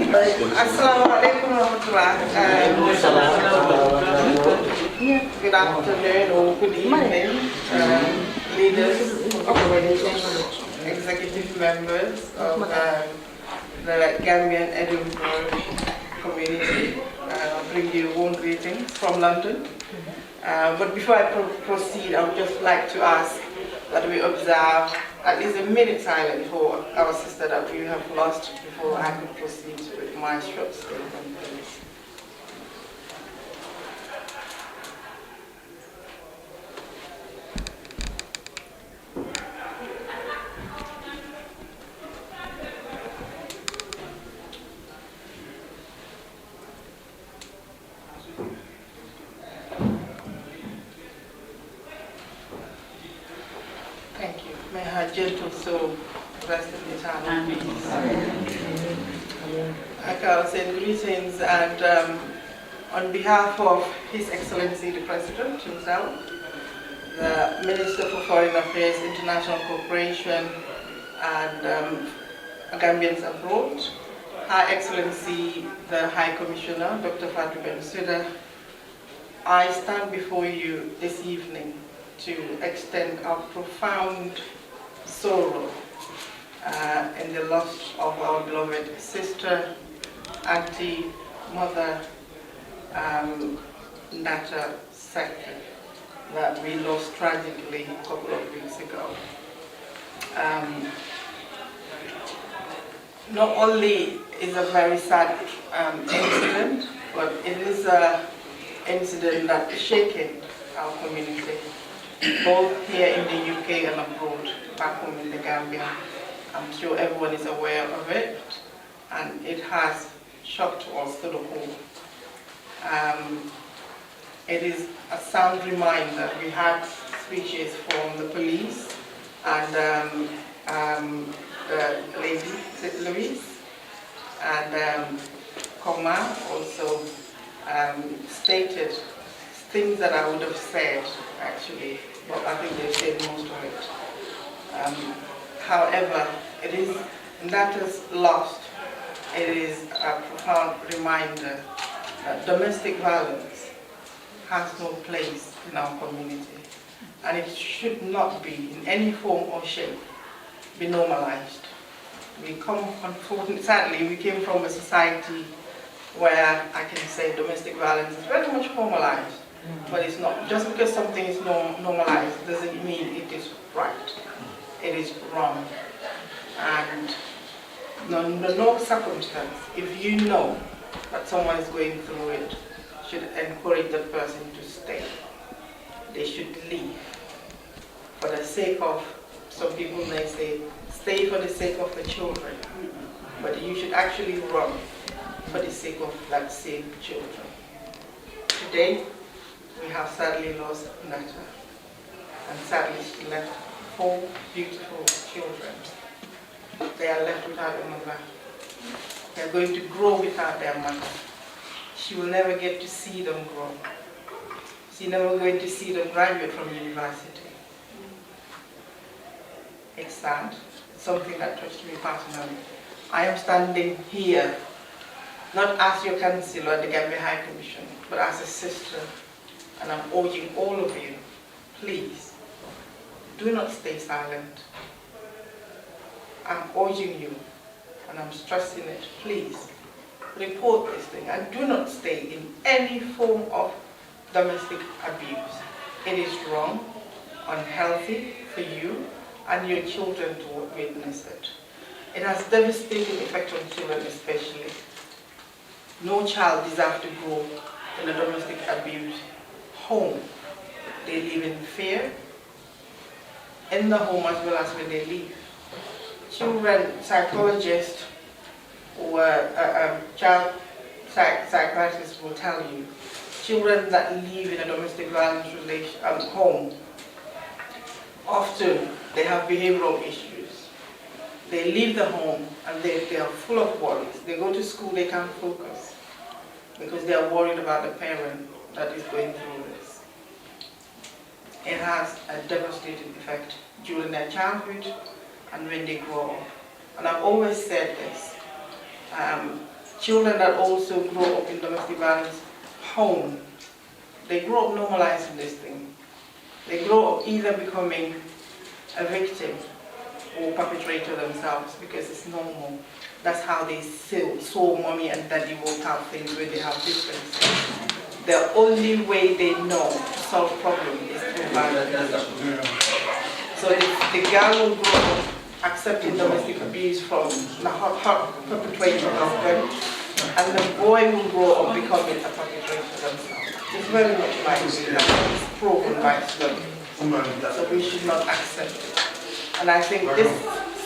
Assalamu alaikum warahmatullah. Good afternoon or good evening, leaders, executive members of the Gambian Edinburgh community. I'll bring you warm greetings from London. But before I proceed, I would just like to ask that we observe at least a minute silence for our sister that we have lost before I could proceed with my short statement, please. Thank you. May her gentle soul rest in eternal peace. I can send greetings and on behalf of His Excellency the President himself, the Minister for Foreign Affairs, International Cooperation and Gambians abroad, Her Excellency the High Commissioner, Dr. Fatou Bensouda, I stand before you this evening to extend our profound sorrow in the loss of our beloved sister, auntie, mother, Nata Seke, that we lost tragically a couple of weeks ago. Not only is a very sad incident, but it is an incident that is shaking our community, both here in the UK and abroad, back home in the Gambia. I'm sure everyone is aware of it, and it has shocked us to the core. It is a sound reminder. We had speeches from the police and the lady, Louise, and Koma also stated things that I would have said, actually, but I think they've said most of it. However, it is, that is lost. It is a profound reminder that domestic violence has no place in our community, and it should not be, in any form or shape, be normalized. We come, unfortunately, sadly, we came from a society where I can say domestic violence is very much formalized. But it's not. Just because something is normalized doesn't mean it is right. It is wrong. And under no circumstance, if you know that someone is going through it, should encourage that person to stay. They should leave. For the sake of, some people may say, stay for the sake of the children. But you should actually run for the sake of that same children. Today, we have sadly lost Nata, and sadly she left 4 beautiful children. They are left without a mother. They are going to grow without their mother. She will never get to see them grow. She's never going to see them graduate from university. It's sad. It's something that touched me personally. I am standing here, not as your councillor at the Gambia High Commission, but as a sister. And I'm urging all of you, please, do not stay silent. I'm urging you, and I'm stressing it, please, report this thing, and do not stay in any form of domestic abuse. It is wrong, unhealthy for you and your children to witness it. It has devastating effect on children especially. No child deserves to grow in a domestic abuse home. They live in fear, in the home as well as when they leave. Children, psychologists or child psychiatrists will tell you, children that live in a domestic violence home, often they have behavioral issues. They leave the home and they are full of worries. They go to school, they can't focus because they are worried about the parent that is going through this. It has a devastating effect during their childhood and when they grow up. And I've always said this, children that also grow up in domestic violence home, they grow up normalizing this thing. They grow up either becoming a victim or perpetrator themselves because it's normal. That's how they saw mommy and daddy work out things when they have differences. The only way they know to solve problems is through violence. So if the girl will grow up accepting domestic abuse from the hot perpetrator husband, and the boy will grow up becoming a perpetrator themselves. It's very much likely that it's proven by study. So we should not accept it. And I think this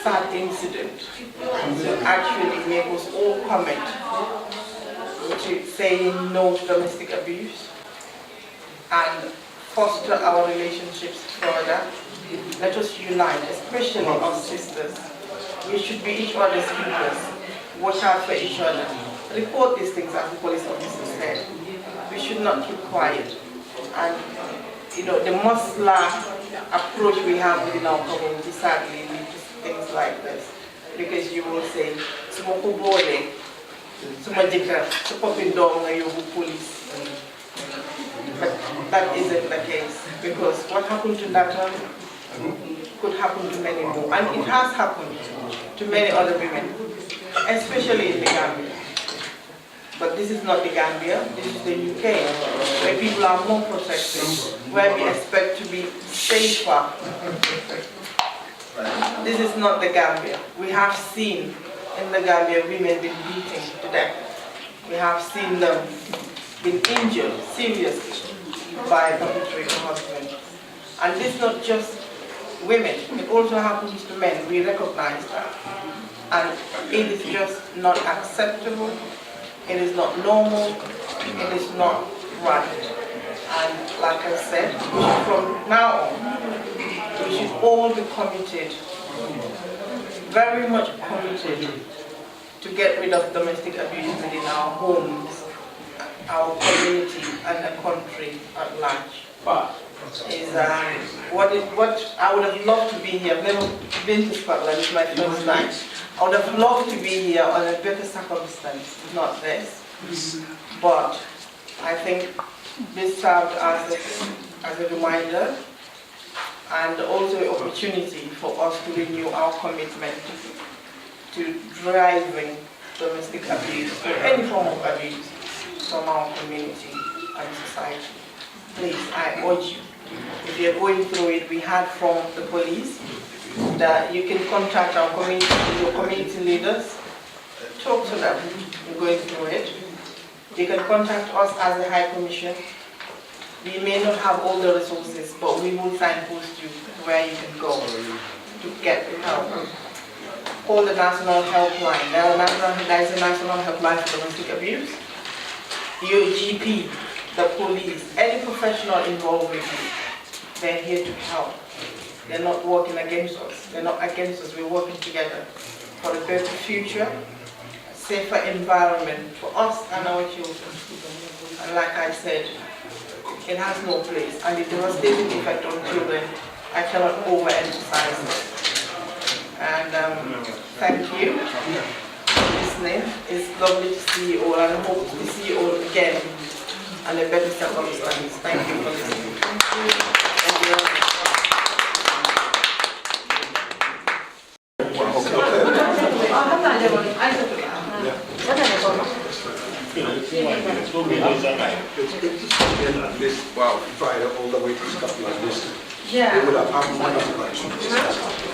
sad incident will actually make us all commit to saying no to domestic abuse and foster our relationships further. Let us unite, especially us sisters. We should be each other's keepers. Watch out for each other. Report these things, as the police officer said. We should not keep quiet. And the muscular approach we have within our community sadly leads to things like this. Because you will say, "Sumo kubole, sumo jika, sumo pindong ngayon police." But that isn't the case, because what happened to that one could happen to many more, and it has happened to many other women, especially in the Gambia. But this is not the Gambia, this is the UK, where people are more protected, where we expect to be safer. This is not the Gambia. We have seen in the Gambia women being beaten to death. We have seen them being injured seriously by perpetrator husbands. And this is not just women, it also happens to men. We recognize that. And it is just not acceptable, it is not normal, it is not right. And like I said, from now on, we should all be committed, very much committed, to get rid of domestic abuse within our homes, our community, and the country at large. What I would have loved to be here. I've never been to Scotland, it's my first time. I would have loved to be here on a better circumstance, not this. But I think this served as a reminder and also an opportunity for us to renew our commitment to driving domestic abuse or any form of abuse from our community and society. Please, I urge you, if you're going through it, we heard from the police that you can contact our your community leaders, talk to them, you're going through it. You can contact us as the High Commission. We may not have all the resources, but we will signpost you to where you can go to get help. Call the national helpline. There is a national helpline for domestic abuse. Your GP, the police, any professional involved with you, they're here to help. They're not working against us. They're not against us. We're working together for a better future, a safer environment for us and our children. And like I said, it has no place. And the devastating effect on children, I cannot overemphasize it. And thank you for listening. It's lovely to see you all, and I hope to see you all again under better circumstances. Thank you for listening. Thank you. Wow, Friday all the way to Scotland. Yeah. They would have had wonderful elections.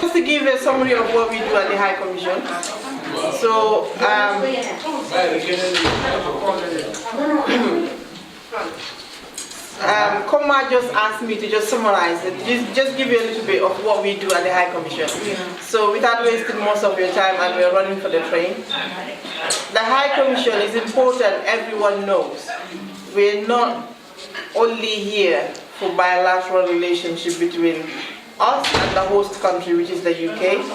Just to give a summary of what we do at the High Commission. So, Koma just asked me to just summarize it, just give you a little bit of what we do at the High Commission. So without wasting most of your time, and we're running for the train, the High Commission is important, everyone knows. We're not only here for bilateral relationship between us and the host country, which is the UK.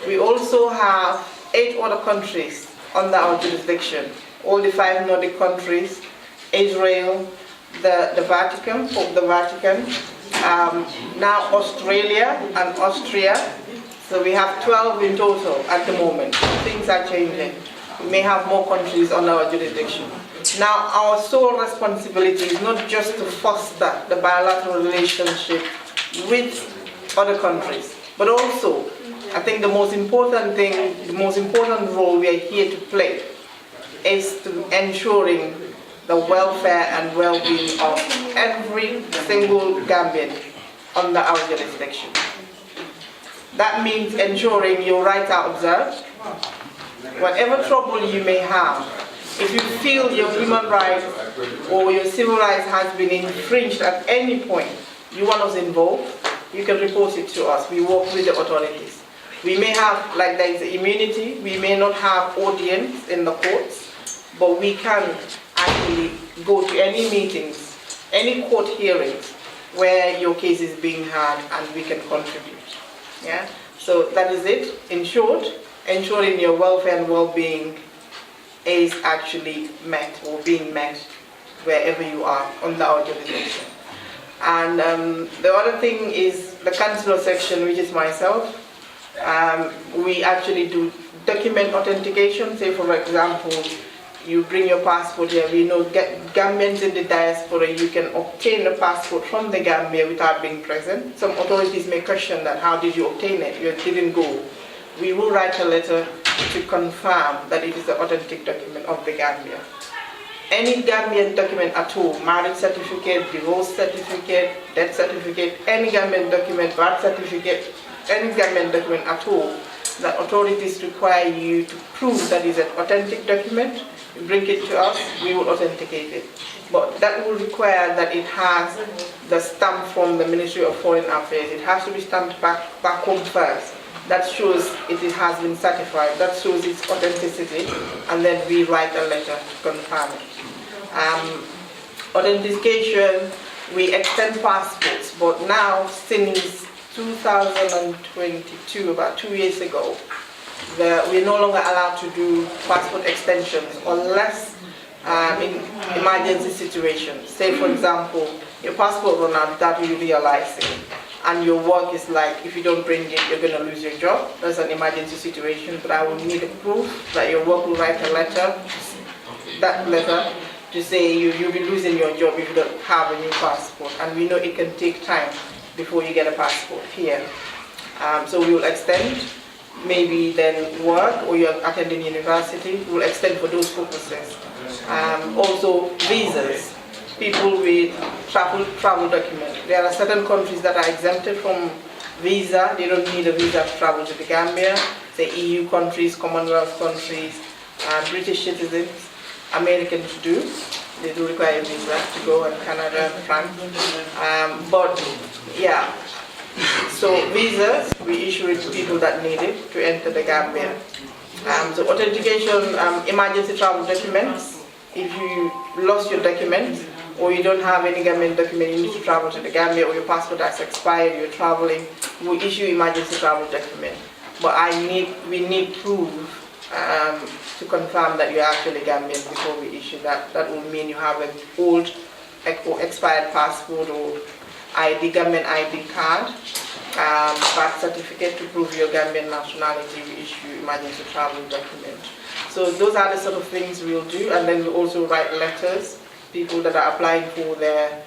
We also have 8 other countries under our jurisdiction. All the 5 Nordic countries, Israel, the Vatican, Pope the Vatican, now Australia and Austria. So we have 12 in total at the moment. Things are changing. We may have more countries under our jurisdiction. Now, our sole responsibility is not just to foster the bilateral relationship with other countries, but also, I think the most important thing, the most important role we are here to play is to ensuring the welfare and well-being of every single Gambian under our jurisdiction. That means ensuring your rights are observed. Whatever trouble you may have, if you feel your human rights or your civil rights has been infringed at any point, you want us involved, you can report it to us. We work with the authorities. We may have, like there is immunity, we may not have audience in the courts, but we can actually go to any meetings, any court hearings where your case is being heard and we can contribute. Yeah? So that is it. In short, ensuring your welfare and well-being is actually met or being met wherever you are under our jurisdiction. And the other thing is the councillor section, which is myself. We actually do document authentication. Say, for example, you bring your passport here. We know Gambians in the diaspora, you can obtain a passport from the Gambia without being present. Some authorities may question that, how did you obtain it? You didn't go. We will write a letter to confirm that it is the authentic document of the Gambia. Any Gambian document at all, marriage certificate, divorce certificate, death certificate, any Gambian document, birth certificate, any Gambian document at all, the authorities require you to prove that is an authentic document. You bring it to us, we will authenticate it. But that will require that it has the stamp from the Ministry of Foreign Affairs. It has to be stamped back home first. That shows it has been certified. That shows its authenticity, and then we write a letter to confirm it. Authentication, we extend passports, but now since 2022, about 2 years ago, we're no longer allowed to do passport extensions unless in emergency situations. Say, for example, your passport runs out without you realizing, and your work is like, if you don't bring it, you're going to lose your job. That's an emergency situation, but I will need a proof that your work will write a letter, that letter, to say you'll be losing your job if you don't have a new passport. And we know it can take time before you get a passport here. So we will extend, maybe then work, or you're attending university, we'll extend for those purposes. Also visas, people with travel documents. There are certain countries that are exempted from visa. They don't need a visa to travel to the Gambia. The EU countries, Commonwealth countries, British citizens, Americans do. They do require a visa to go, and Canada, France. But yeah, so visas, we issue it to people that need it to enter the Gambia. So authentication, emergency travel documents. If you lost your documents, or you don't have any Gambian document, you need to travel to the Gambia, or your passport has expired, you're traveling, we issue emergency travel document. But we need proof to confirm that you're actually Gambian before we issue that. That will mean you have an old or expired passport or ID, Gambian ID card, birth certificate to prove your Gambian nationality. We issue emergency travel document. So those are the sort of things we'll do, and then we also write letters. People that are applying for their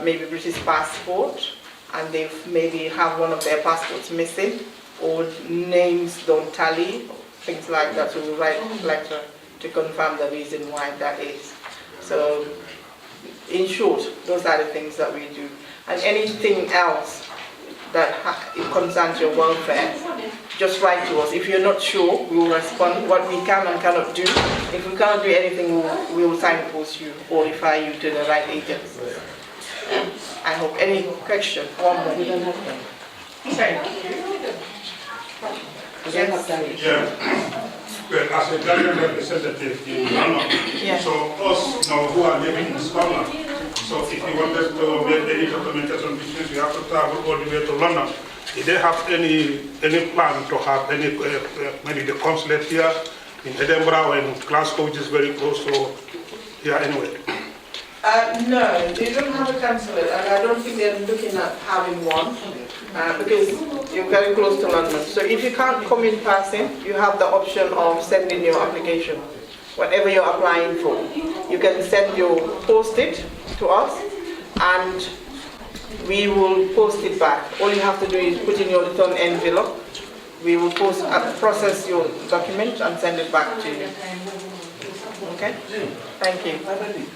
maybe British passport, and they maybe have one of their passports missing, or names don't tally, things like that. So we write a letter to confirm the reason why that is. So in short, those are the things that we do. And anything else that it concerns your welfare, just write to us. If you're not sure, we will respond what we can and cannot do. If we cannot do anything, we will signpost you or refer you to the right agents. I hope. Any question? One more. We don't have them. Thank you. Yes. Yeah. Well, as a Gambian representative in London, Yeah. so us now who are living in Scotland, so if you wanted to make any documentation business, you have to travel all the way to London. Did they have any plan to have any maybe the consulate here in Edinburgh or in Glasgow, which is very close to here anyway? No, they don't have a consulate, and I don't think they're looking at having one. because you're very close to London. So if you can't come in person, you have the option of sending your application. Whatever you're applying for, you can post it to us, and we will post it back. All you have to do is put in your return envelope. We will process your document and send it back to you. Okay? Thank you.